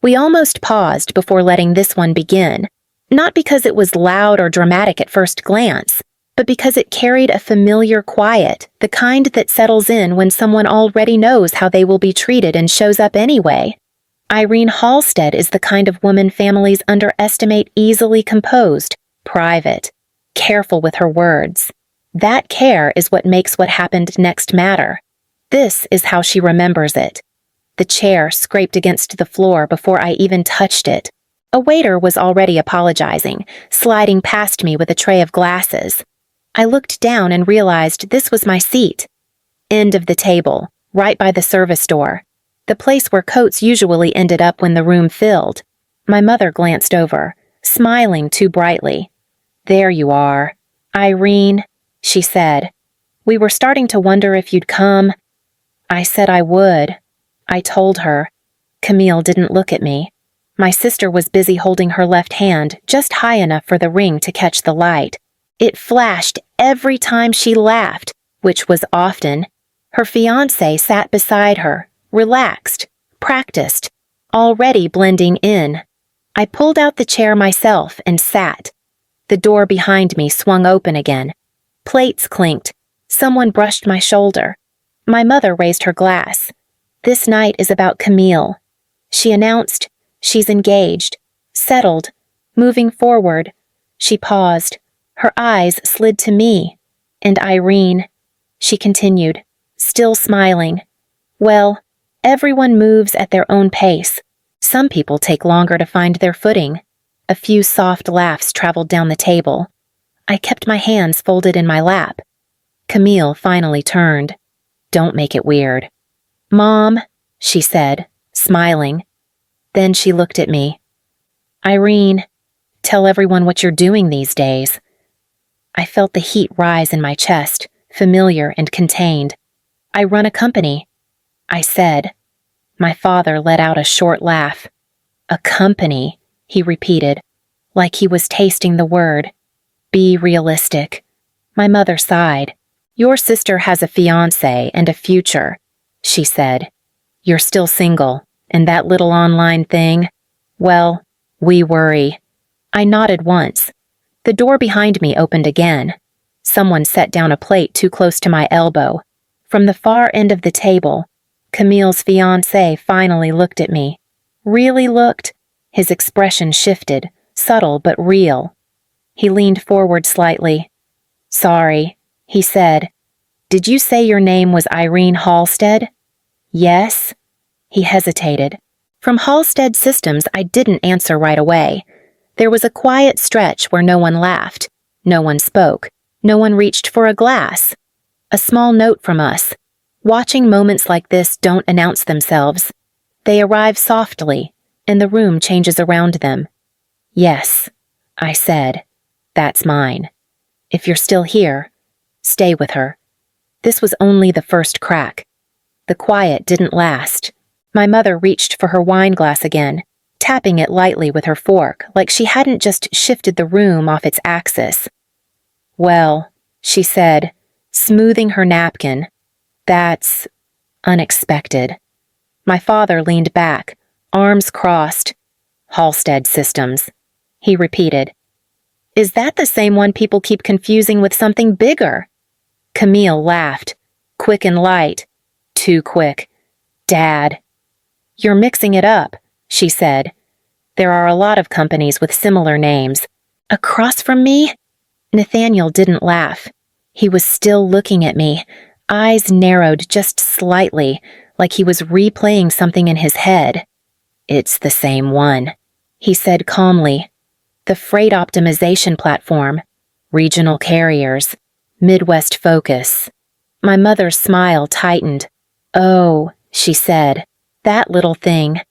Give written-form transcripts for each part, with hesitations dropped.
We almost paused before letting this one begin, not because it was loud or dramatic at first glance, but because it carried a familiar quiet, the kind that settles in when someone already knows how they will be treated and shows up anyway. Irene Halstead is the kind of woman families underestimate, easily composed, private, careful with her words. That care is what makes what happened next matter. This is how she remembers it. The chair scraped against the floor before I even touched it. A waiter was already apologizing, sliding past me with a tray of glasses. I looked down and realized this was my seat. End of the table, right by the service door. The place where coats usually ended up when the room filled. My mother glanced over, smiling too brightly. "There you are. Irene," she said. "We were starting to wonder if you'd come." I said I would. I told her. Camille didn't look at me. My sister was busy holding her left hand just high enough for the ring to catch the light. It flashed every time she laughed, which was often. Her fiancé sat beside her, relaxed, practiced, already blending in. I pulled out the chair myself and sat. The door behind me swung open again. Plates clinked. Someone brushed my shoulder. My mother raised her glass. "This night is about Camille," she announced. "She's engaged, settled, moving forward." She paused. Her eyes slid to me. "And Irene," she continued, still smiling. "Well, everyone moves at their own pace. Some people take longer to find their footing." A few soft laughs traveled down the table. I kept my hands folded in my lap. Camille finally turned. "Don't make it weird." "Mom," she said, smiling. Then she looked at me. "Irene, tell everyone what you're doing these days." I felt the heat rise in my chest, familiar and contained. "I run a company," I said. My father let out a short laugh. "A company," he repeated, like he was tasting the word. "Be realistic." My mother sighed. "Your sister has a fiancé and a future," she said. "You're still single, and that little online thing, well, we worry." I nodded once. The door behind me opened again. Someone set down a plate too close to my elbow. From the far end of the table, Camille's fiancé finally looked at me. Really looked. His expression shifted, subtle but real. He leaned forward slightly. "Sorry," he said. "Did you say your name was Irene Halstead?" "Yes." He hesitated. From Halstead Systems, I didn't answer right away. There was a quiet stretch where no one laughed, no one spoke, no one reached for a glass. A small note from us. Watching moments like this don't announce themselves. They arrive softly, and the room changes around them. "Yes," I said. "That's mine. If you're still here, stay with her." This was only the first crack. The quiet didn't last. My mother reached for her wine glass again, tapping it lightly with her fork like she hadn't just shifted the room off its axis. "Well," she said, smoothing her napkin, "that's unexpected." My father leaned back, arms crossed. "Halstead Systems," he repeated. "Is that the same one people keep confusing with something bigger?" Camille laughed, quick and light. Too quick. "Dad." "You're mixing it up," she said. "There are a lot of companies with similar names." Across from me? Nathaniel didn't laugh. He was still looking at me, eyes narrowed just slightly, like he was replaying something in his head. "It's the same one," he said calmly. "The freight optimization platform, regional carriers, Midwest focus." My mother's smile tightened. "Oh," she said, "that little thing."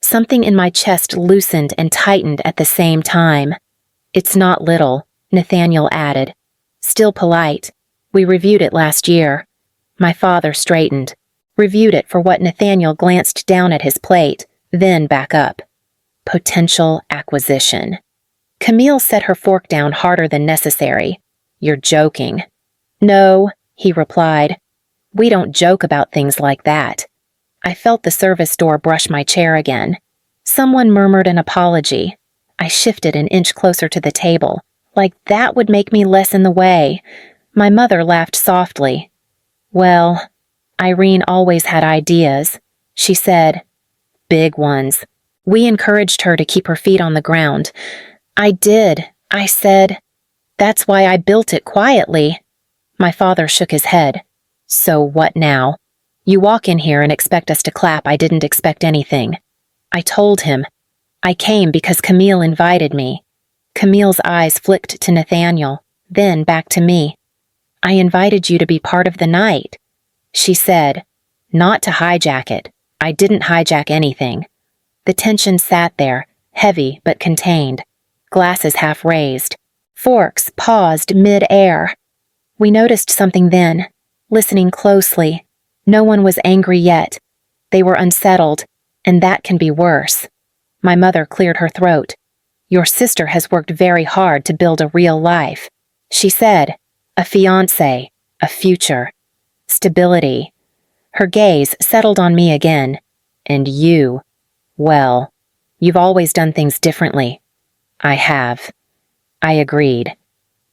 Something in my chest loosened and tightened at the same time. "It's not little," Nathaniel added. Still polite. "We reviewed it last year." My father straightened. Reviewed it for what Nathaniel glanced down at his plate, then back up. Potential acquisition. Camille set her fork down harder than necessary. "You're joking." "No," he replied. "We don't joke about things like that." I felt the service door brush my chair again. Someone murmured an apology. I shifted an inch closer to the table, like that would make me less in the way. My mother laughed softly. Well, Irene always had ideas, she said. Big ones. We encouraged her to keep her feet on the ground. I did, I said. That's why I built it quietly. My father shook his head. So what now? You walk in here and expect us to clap. I didn't expect anything. I told him. I came because Camille invited me. Camille's eyes flicked to Nathaniel, then back to me. I invited you to be part of the night, she said. Not to hijack it. I didn't hijack anything. The tension sat there, heavy but contained. Glasses half raised. Forks paused mid-air. We noticed something then, listening closely. No one was angry yet. They were unsettled, and that can be worse. My mother cleared her throat. Your sister has worked very hard to build a real life, she said. A fiancé, a future, stability. Her gaze settled on me again. And you, well, you've always done things differently. I have. I agreed.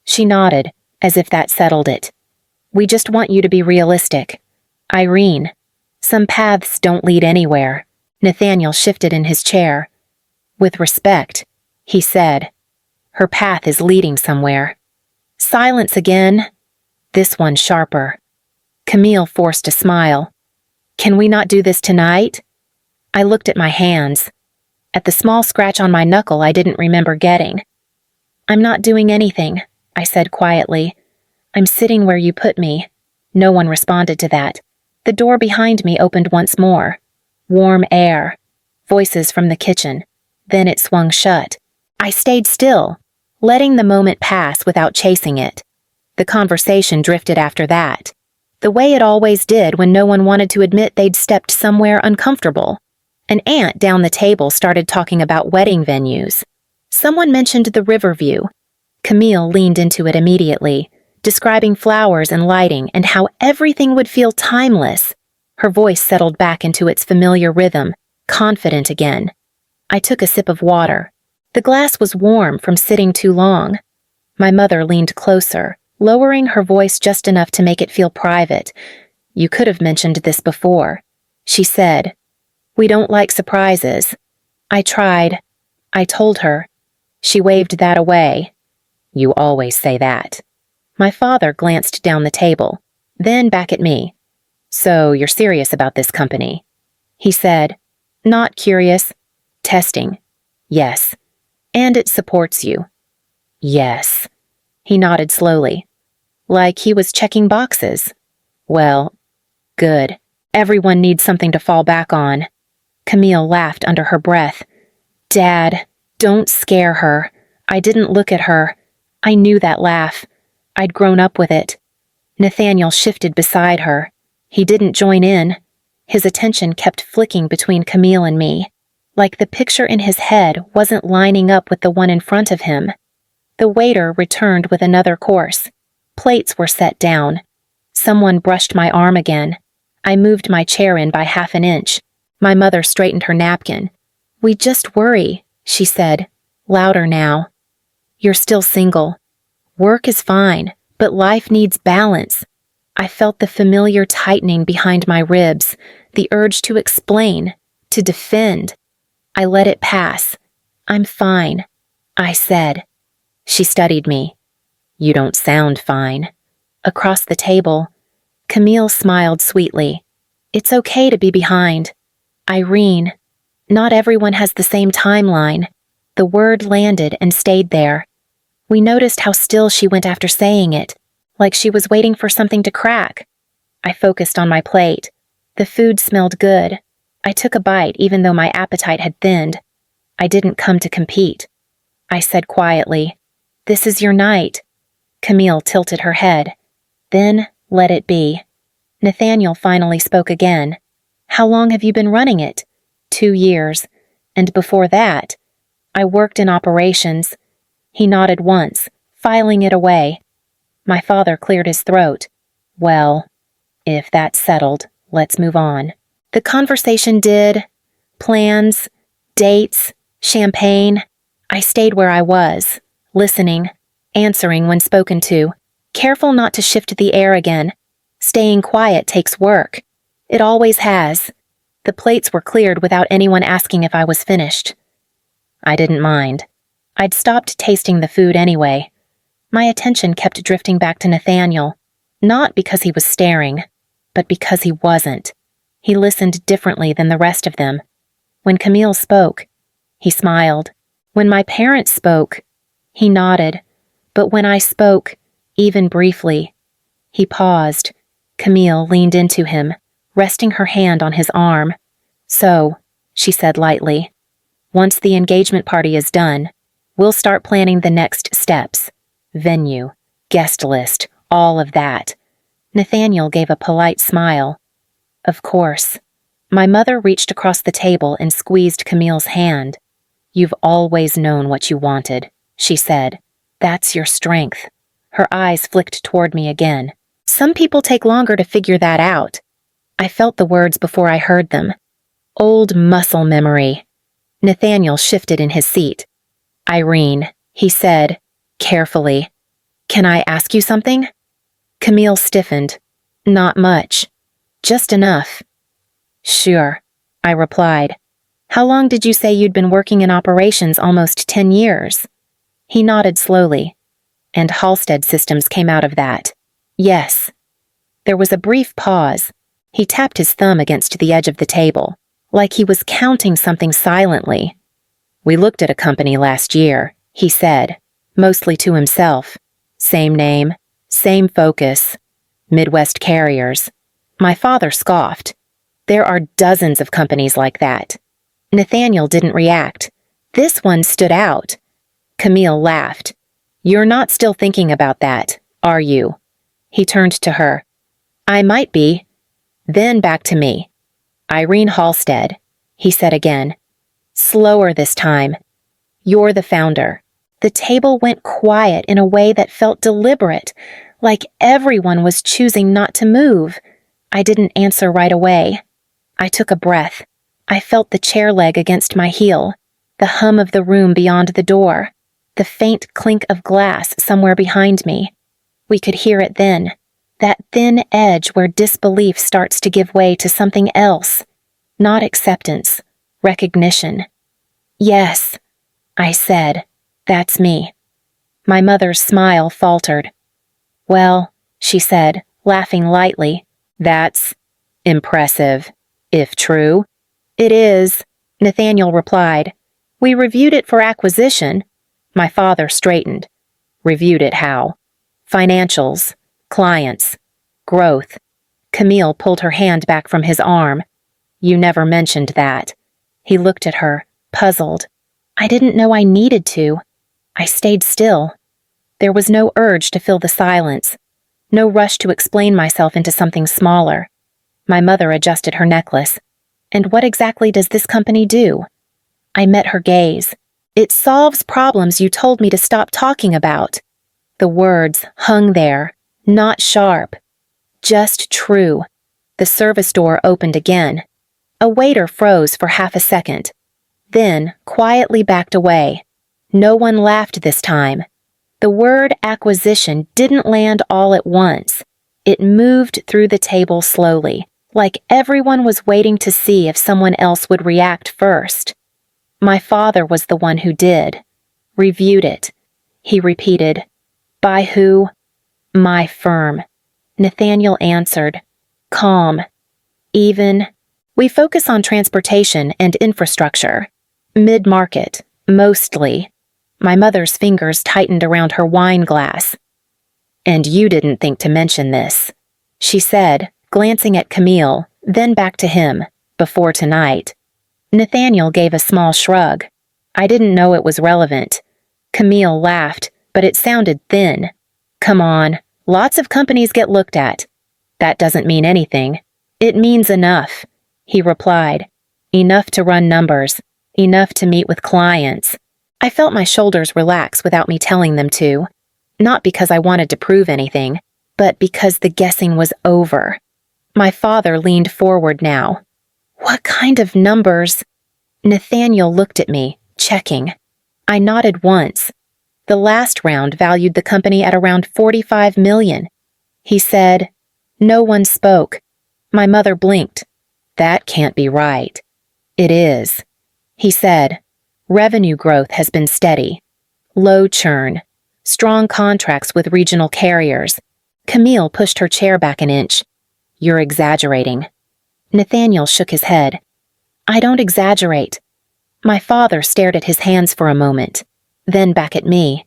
She nodded, as if that settled it. We just want you to be realistic. Irene, some paths don't lead anywhere. Nathaniel shifted in his chair. With respect, he said. Her path is leading somewhere. Silence again. This one sharper. Camille forced a smile. Can we not do this tonight? I looked at my hands. At the small scratch on my knuckle I didn't remember getting. I'm not doing anything, I said quietly. I'm sitting where you put me. No one responded to that. The door behind me opened once more. Warm air. Voices from the kitchen. Then it swung shut. I stayed still, letting the moment pass without chasing it. The conversation drifted after that. The way it always did when no one wanted to admit they'd stepped somewhere uncomfortable. An aunt down the table started talking about wedding venues. Someone mentioned the Riverview. Camille leaned into it immediately, describing flowers and lighting and how everything would feel timeless. Her voice settled back into its familiar rhythm, confident again. I took a sip of water. The glass was warm from sitting too long. My mother leaned closer, lowering her voice just enough to make it feel private. You could have mentioned this before, she said. We don't like surprises. I tried. I told her. She waved that away. You always say that. My father glanced down the table, then back at me. So you're serious about this company? He said. Not curious. Testing. Yes. And it supports you. Yes. He nodded slowly. Like he was checking boxes. Well, good. Everyone needs something to fall back on. Camille laughed under her breath. Dad, don't scare her. I didn't look at her. I knew that laugh. I'd grown up with it. Nathaniel shifted beside her. He didn't join in. His attention kept flicking between Camille and me, like the picture in his head wasn't lining up with the one in front of him. The waiter returned with another course. Plates were set down. Someone brushed my arm again. I moved my chair in by half an inch. My mother straightened her napkin. We just worry, she said, louder now. You're still single. Work is fine, but life needs balance. I felt the familiar tightening behind my ribs, the urge to explain, to defend. I let it pass. I'm fine, I said. She studied me. You don't sound fine. Across the table, Camille smiled sweetly. It's okay to be behind. Irene, not everyone has the same timeline. The word landed and stayed there. We noticed how still she went after saying it, like she was waiting for something to crack. I focused on my plate. The food smelled good. I took a bite even though my appetite had thinned. I didn't come to compete. I said quietly, This is your night. Camille tilted her head. Then let it be. Nathaniel finally spoke again. How long have you been running it? 2 years. And before that, I worked in operations. He nodded once, filing it away. My father cleared his throat. Well, if that's settled, let's move on. The conversation did. Plans, Dates, champagne. I stayed where I was, listening, answering when spoken to, careful not to shift the air again. Staying quiet takes work. It always has. The plates were cleared without anyone asking if I was finished. I didn't mind. I'd stopped tasting the food anyway. My attention kept drifting back to Nathaniel, not because he was staring, but because he wasn't. He listened differently than the rest of them. When Camille spoke, he smiled. When my parents spoke, he nodded. But when I spoke, even briefly, he paused. Camille leaned into him, resting her hand on his arm. "So," she said lightly, "once the engagement party is done, we'll start planning the next steps. Venue, guest list, all of that." Nathaniel gave a polite smile. "Of course." My mother reached across the table and squeezed Camille's hand. "You've always known what you wanted," she said. "That's your strength." Her eyes flicked toward me again. "Some people take longer to figure that out." I felt the words before I heard them. Old muscle memory. Nathaniel shifted in his seat. "Irene," he said, carefully, "can I ask you something?" Camille stiffened. "Not much. Just enough." "Sure," I replied. "How long did you say you'd been working in operations? Almost 10 years. He nodded slowly. "And Halstead Systems came out of that." "Yes." There was a brief pause. He tapped his thumb against the edge of the table, like he was counting something silently. "We looked at a company last year," he said, mostly to himself. "Same name, same focus. Midwest Carriers." My father scoffed. "There are dozens of companies like that." Nathaniel didn't react. This one stood out. Camille laughed. "You're not still thinking about that, are you?" He turned to her. "I might be." Then back to me. "Irene Halstead," he said again. Slower this time. "You're the founder." The table went quiet in a way that felt deliberate, like everyone was choosing not to move. I didn't answer right away. I took a breath. I felt the chair leg against my heel, the hum of the room beyond the door, the faint clink of glass somewhere behind me. We could hear it then, that thin edge where disbelief starts to give way to something else, not acceptance, recognition. "Yes," I said, "that's me." My mother's smile faltered. "Well," she said, laughing lightly, "that's impressive, if true." "It is," Nathaniel replied. "We reviewed it for acquisition." My father straightened. "Reviewed it how?" "Financials, clients, growth." Camille pulled her hand back from his arm. "You never mentioned that." He looked at her, puzzled. I didn't know I needed to. I stayed still. There was no urge to fill the silence, no rush to explain myself into something smaller. My mother adjusted her necklace. "And what exactly does this company do?" I met her gaze. "It solves problems you told me to stop talking about." The words hung there, not sharp, just true. The service door opened again. A waiter froze for half a second, then quietly backed away. No one laughed this time. The word acquisition didn't land all at once. It moved through the table slowly, like everyone was waiting to see if someone else would react first. My father was the one who did. "Reviewed it," he repeated. "By who?" "My firm." Nathaniel answered, calm. "Even." "We focus on transportation and infrastructure. Mid-market, mostly." My mother's fingers tightened around her wine glass. "And you didn't think to mention this," she said, glancing at Camille, then back to him, "before tonight." Nathaniel gave a small shrug. "I didn't know it was relevant." Camille laughed, but it sounded thin. "Come on, lots of companies get looked at." "That doesn't mean anything." "It means enough," he replied. "Enough to run numbers, enough to meet with clients." I felt my shoulders relax without me telling them to. Not because I wanted to prove anything, but because the guessing was over. My father leaned forward now. "What kind of numbers?" Nathaniel looked at me, checking. I nodded once. The last round valued the company at around $45 million. He said, "No one spoke." My mother blinked. "That can't be right." "It is." He said, "Revenue growth has been steady. Low churn. Strong contracts with regional carriers." Camille pushed her chair back an inch. "You're exaggerating." Nathaniel shook his head. "I don't exaggerate." My father stared at his hands for a moment, then back at me.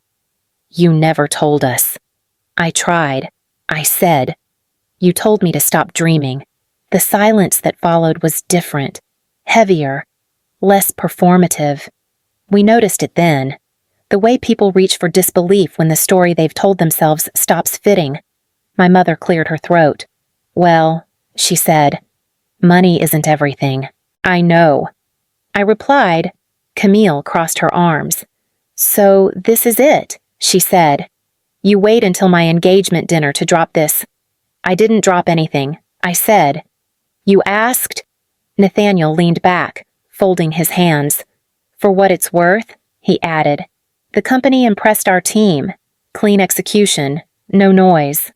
"You never told us." I tried. I said. "You told me to stop dreaming." The silence that followed was different, heavier, less performative. We noticed it then. The way people reach for disbelief when the story they've told themselves stops fitting. My mother cleared her throat. "Well," she said, "money isn't everything." "I know." I replied. Camille crossed her arms. "So this is it," she said. "You wait until my engagement dinner to drop this." "I didn't drop anything," I said. "You asked?" Nathaniel leaned back, folding his hands. "For what it's worth," he added. "The company impressed our team. Clean execution, no noise."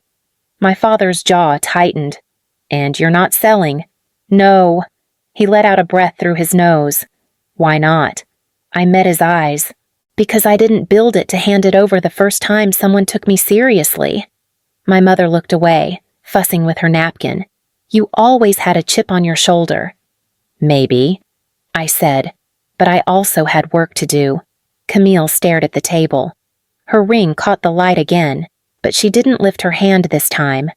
My father's jaw tightened. "And you're not selling?" "No." He let out a breath through his nose. "Why not?" I met his eyes. "Because I didn't build it to hand it over the first time someone took me seriously." My mother looked away, fussing with her napkin. "You always had a chip on your shoulder." "Maybe," I said, "but I also had work to do." Camille stared at the table. Her ring caught the light again, but she didn't lift her hand this time.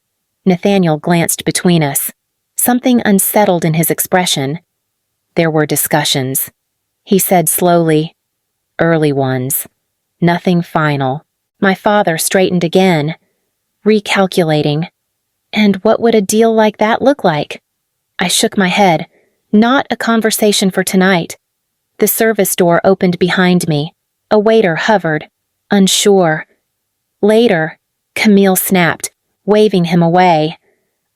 Nathaniel glanced between us, something unsettled in his expression. "There were discussions," he said slowly. "Early ones. Nothing final." My father straightened again, recalculating. "And what would a deal like that look like?" I shook my head. "Not a conversation for tonight." The service door opened behind me. A waiter hovered, unsure. "Later," Camille snapped, waving him away.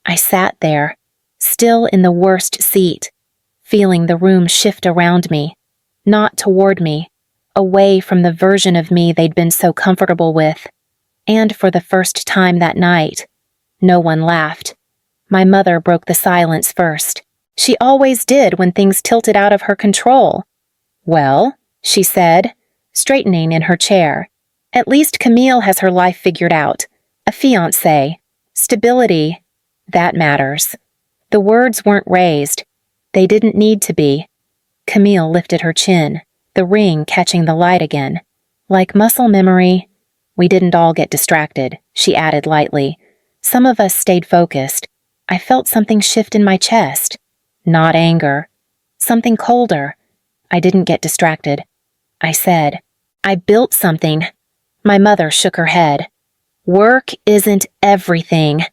I sat there, still in the worst seat, feeling the room shift around me, not toward me, away from the version of me they'd been so comfortable with. And for the first time that night, no one laughed. My mother broke the silence first. She always did when things tilted out of her control. "Well," she said, straightening in her chair, "at least Camille has her life figured out. A fiancé. Stability. That matters." The words weren't raised. They didn't need to be. Camille lifted her chin, the ring catching the light again. "Like muscle memory." "We didn't all get distracted," she added lightly. "Some of us stayed focused." I felt something shift in my chest. Not anger. Something colder. "I didn't get distracted," I said. "I built something." My mother shook her head. "Work isn't everything.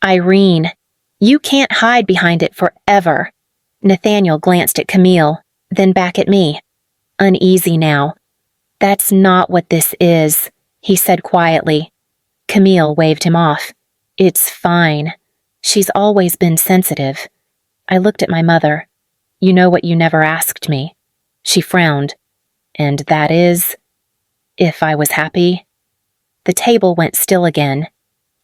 Irene, you can't hide behind it forever." Nathaniel glanced at Camille, then back at me, uneasy now. "That's not what this is," he said quietly. Camille waved him off. "It's fine. She's always been sensitive." I looked at my mother. "You know what you never asked me." She frowned. "And that is?" "If I was happy." The table went still again.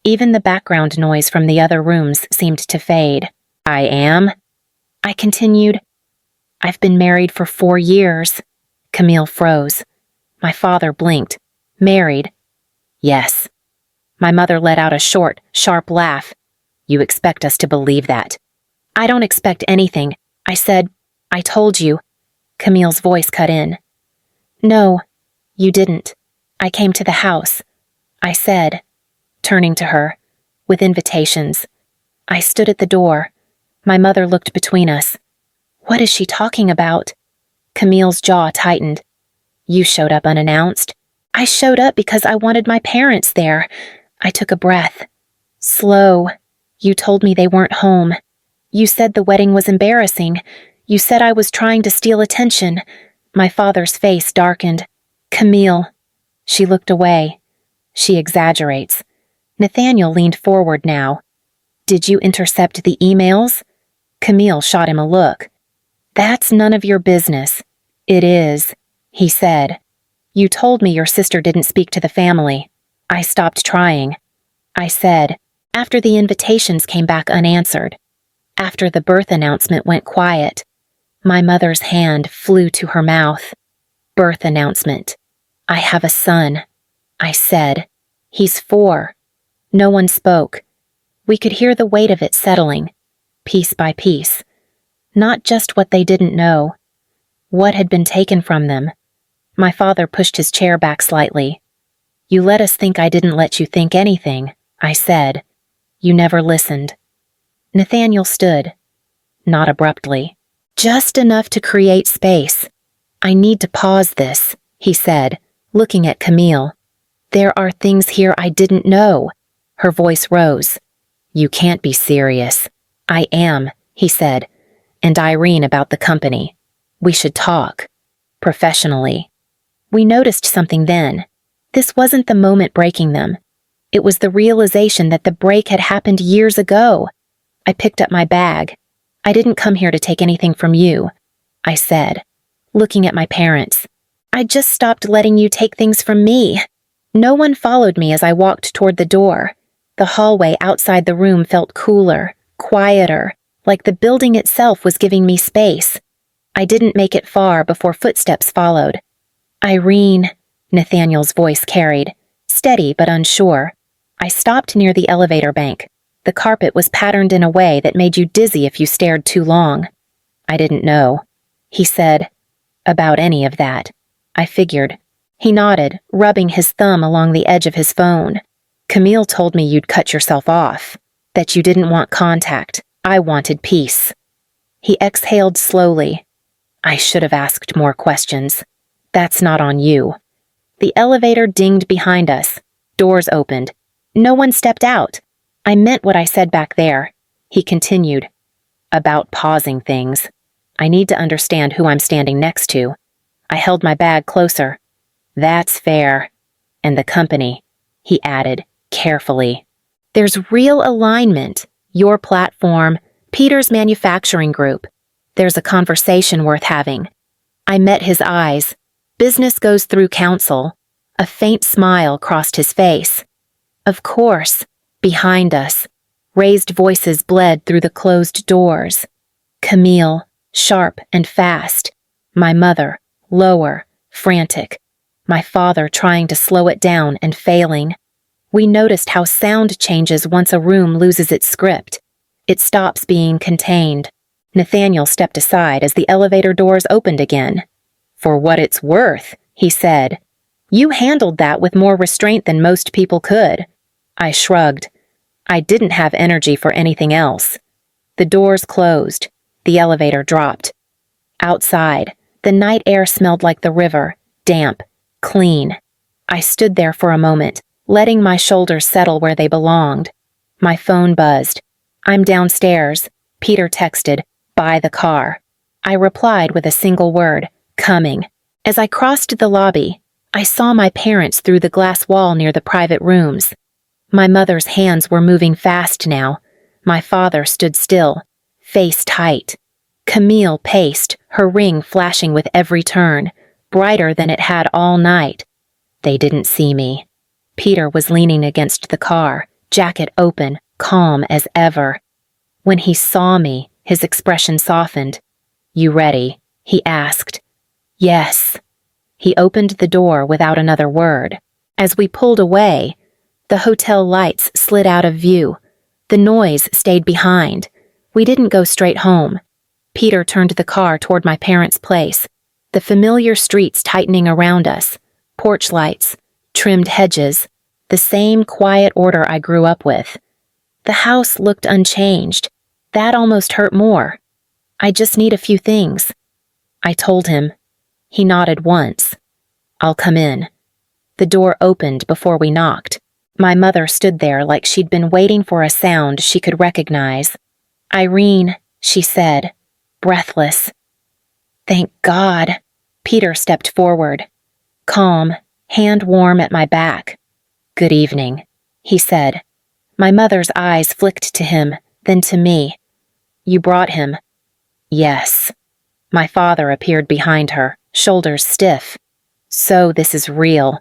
Even the background noise from the other rooms seemed to fade. "I am?" I continued. "I've been married for 4 years." Camille froze. My father blinked. "Married?" "Yes." My mother let out a short, sharp laugh. "You expect us to believe that?" "I don't expect anything," I said. "I told you." Camille's voice cut in. "No, you didn't. I came to the house," I said, turning to her, with invitations. I stood at the door. My mother looked between us. "What is she talking about?" Camille's jaw tightened. "You showed up unannounced." "I showed up because I wanted my parents there." I took a breath. "Slow. You told me they weren't home. You said the wedding was embarrassing. You said I was trying to steal attention." My father's face darkened. "Camille." She looked away. "She exaggerates." Nathaniel leaned forward now. "Did you intercept the emails?" Camille shot him a look. "That's none of your business," "It is," he said. "You told me your sister didn't speak to the family. I stopped trying," I said, after the invitations came back unanswered. After the birth announcement went quiet, my mother's hand flew to her mouth. "Birth announcement. I have a son," I said. "He's 4. No one spoke. We could hear the weight of it settling, piece by piece. Not just what they didn't know. What had been taken from them. My father pushed his chair back slightly. "You let us think I didn't let you think anything," I said. "You never listened." Nathaniel stood. Not abruptly. "Just enough to create space. I need to pause this," he said, looking at Camille. "There are things here I didn't know." Her voice rose. "You can't be serious." "I am," he said. "And Irene about the company. We should talk. Professionally." We noticed something then. This wasn't the moment breaking them. It was the realization that the break had happened years ago. I picked up my bag. "I didn't come here to take anything from you," I said, looking at my parents. "I just stopped letting you take things from me." No one followed me as I walked toward the door. The hallway outside the room felt cooler, quieter, like the building itself was giving me space. I didn't make it far before footsteps followed. "Irene," Nathaniel's voice carried, steady but unsure. I stopped near the elevator bank. The carpet was patterned in a way that made you dizzy if you stared too long. "I didn't know," he said. "About any of that." I figured. He nodded, rubbing his thumb along the edge of his phone. "Camille told me you'd cut yourself off, that you didn't want contact. I wanted peace." He exhaled slowly. "I should have asked more questions. That's not on you." The elevator dinged behind us. Doors opened. No one stepped out. I meant what I said back there. He continued. "About pausing things. I need to understand who I'm standing next to." I held my bag closer. "That's fair. And the company," he added, carefully. "There's real alignment. Your platform, Peter's manufacturing group. There's a conversation worth having." I met his eyes. "Business goes through counsel." A faint smile crossed his face. "Of course." Behind us, raised voices bled through the closed doors. Camille, sharp and fast. My mother, lower, frantic. My father trying to slow it down and failing. We noticed how sound changes once a room loses its script. It stops being contained. Nathaniel stepped aside as the elevator doors opened again. "For what it's worth," he said. "You handled that with more restraint than most people could." I shrugged. I didn't have energy for anything else. The doors closed. The elevator dropped. Outside, the night air smelled like the river, damp, clean. I stood there for a moment, letting my shoulders settle where they belonged. My phone buzzed. "I'm downstairs," Peter texted, "by the car." I replied with a single word, "Coming." As I crossed the lobby, I saw my parents through the glass wall near the private rooms. My mother's hands were moving fast now. My father stood still, face tight. Camille paced, her ring flashing with every turn, brighter than it had all night. They didn't see me. Peter was leaning against the car, jacket open, calm as ever. When he saw me, his expression softened. "You ready?" he asked. "Yes." He opened the door without another word. As we pulled away, the hotel lights slid out of view. The noise stayed behind. We didn't go straight home. Peter turned the car toward my parents' place, the familiar streets tightening around us, porch lights, trimmed hedges, the same quiet order I grew up with. The house looked unchanged. That almost hurt more. "I just need a few things," I told him. He nodded once. "I'll come in." The door opened before we knocked. My mother stood there like she'd been waiting for a sound she could recognize. "Irene," she said, breathless. "Thank God." Peter stepped forward, calm, hand warm at my back. "Good evening," he said. My mother's eyes flicked to him, then to me. "You brought him?" "Yes." My father appeared behind her, shoulders stiff. So this is real.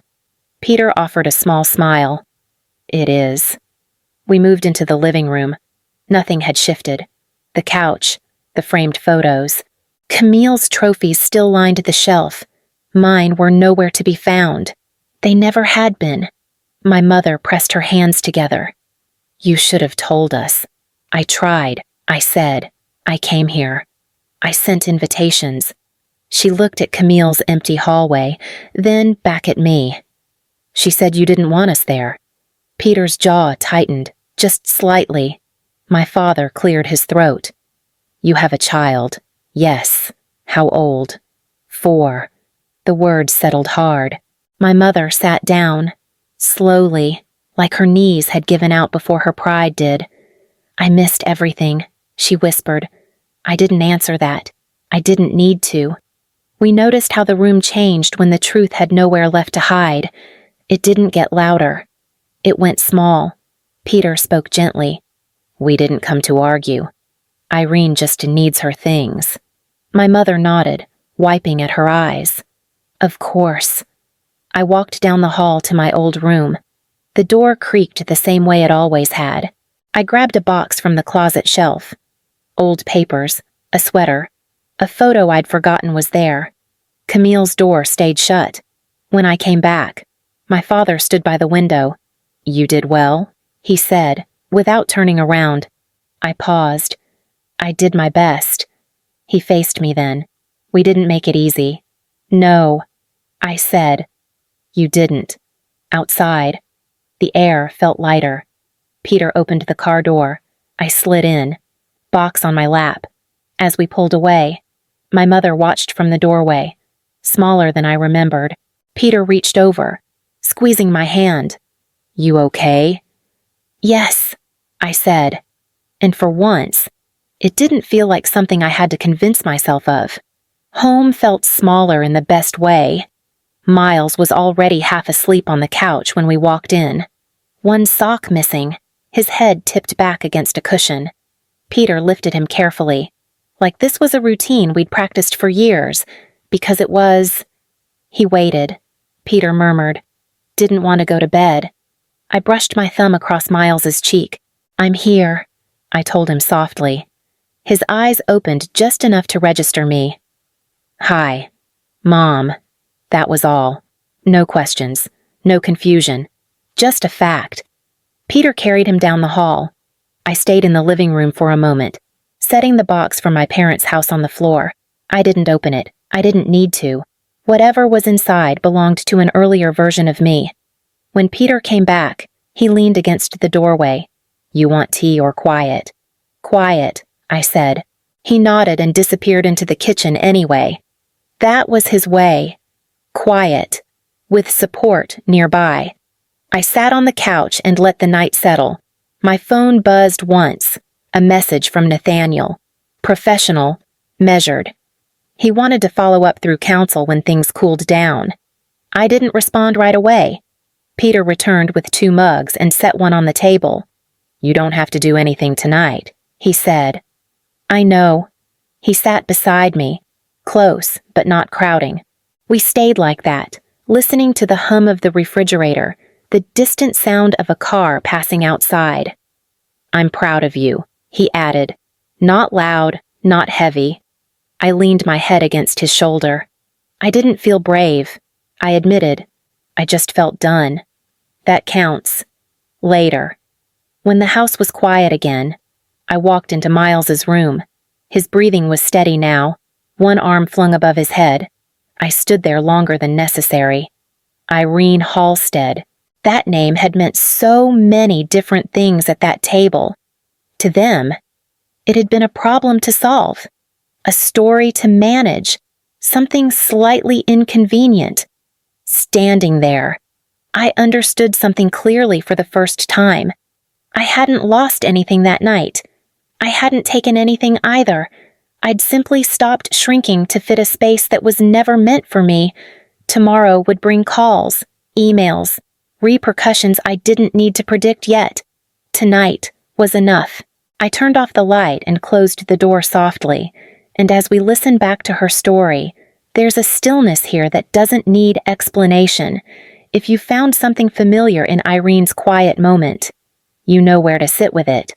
Peter offered a small smile. It is. We moved into the living room. Nothing had shifted. The couch, the framed photos. Camille's trophies still lined the shelf. Mine were nowhere to be found. They never had been. My mother pressed her hands together. You should have told us. I tried. I said. I came here. I sent invitations. She looked at Camille's empty hallway, then back at me. She said you didn't want us there. Peter's jaw tightened, just slightly. My father cleared his throat. You have a child. Yes. How old? 4. The word settled hard. My mother sat down, slowly, like her knees had given out before her pride did. I missed everything, she whispered. I didn't answer that. I didn't need to. We noticed how the room changed when the truth had nowhere left to hide. It didn't get louder. It went small. Peter spoke gently. We didn't come to argue. Irene just needs her things. My mother nodded, wiping at her eyes. Of course. I walked down the hall to my old room. The door creaked the same way it always had. I grabbed a box from the closet shelf. Old papers, a sweater. A photo I'd forgotten was there. Camille's door stayed shut. When I came back, my father stood by the window. You did well, he said, without turning around. I paused. I did my best. He faced me then. We didn't make it easy. No, I said. You didn't. Outside. The air felt lighter. Peter opened the car door. I slid in. Box on my lap. As we pulled away, my mother watched from the doorway. Smaller than I remembered. Peter reached over, squeezing my hand. You okay? Yes, I said. And for once, it didn't feel like something I had to convince myself of. Home felt smaller in the best way. Miles was already half asleep on the couch when we walked in. One sock missing, his head tipped back against a cushion. Peter lifted him carefully, like this was a routine we'd practiced for years, because it was... He waited. Peter murmured, didn't want to go to bed. I brushed my thumb across Miles's cheek. I'm here, I told him softly. His eyes opened just enough to register me. Hi. Mom. That was all. No questions. No confusion. Just a fact. Peter carried him down the hall. I stayed in the living room for a moment, setting the box from my parents' house on the floor. I didn't open it. I didn't need to. Whatever was inside belonged to an earlier version of me. When Peter came back, he leaned against the doorway. You want tea or quiet? Quiet, I said. He nodded and disappeared into the kitchen anyway. That was his way. Quiet, with support nearby. I sat on the couch and let the night settle. My phone buzzed once, a message from Nathaniel. Professional, measured. He wanted to follow up through counsel when things cooled down. I didn't respond right away. Peter returned with 2 mugs and set one on the table. You don't have to do anything tonight, he said. I know. He sat beside me, close but not crowding. We stayed like that, listening to the hum of the refrigerator, the distant sound of a car passing outside. I'm proud of you, he added. Not loud, not heavy. I leaned my head against his shoulder. I didn't feel brave, I admitted. I just felt done. That counts. Later. When the house was quiet again, I walked into Miles's room. His breathing was steady now, one arm flung above his head. I stood there longer than necessary. Irene Halstead. That name had meant so many different things at that table. To them, it had been a problem to solve, a story to manage, something slightly inconvenient. Standing there, I understood something clearly for the first time. I hadn't lost anything that night. I hadn't taken anything either. I'd simply stopped shrinking to fit a space that was never meant for me. Tomorrow would bring calls, emails, repercussions I didn't need to predict yet. Tonight was enough. I turned off the light and closed the door softly, and as we listened back to her story, There's a stillness here that doesn't need explanation. If you found something familiar in Irene's quiet moment, you know where to sit with it.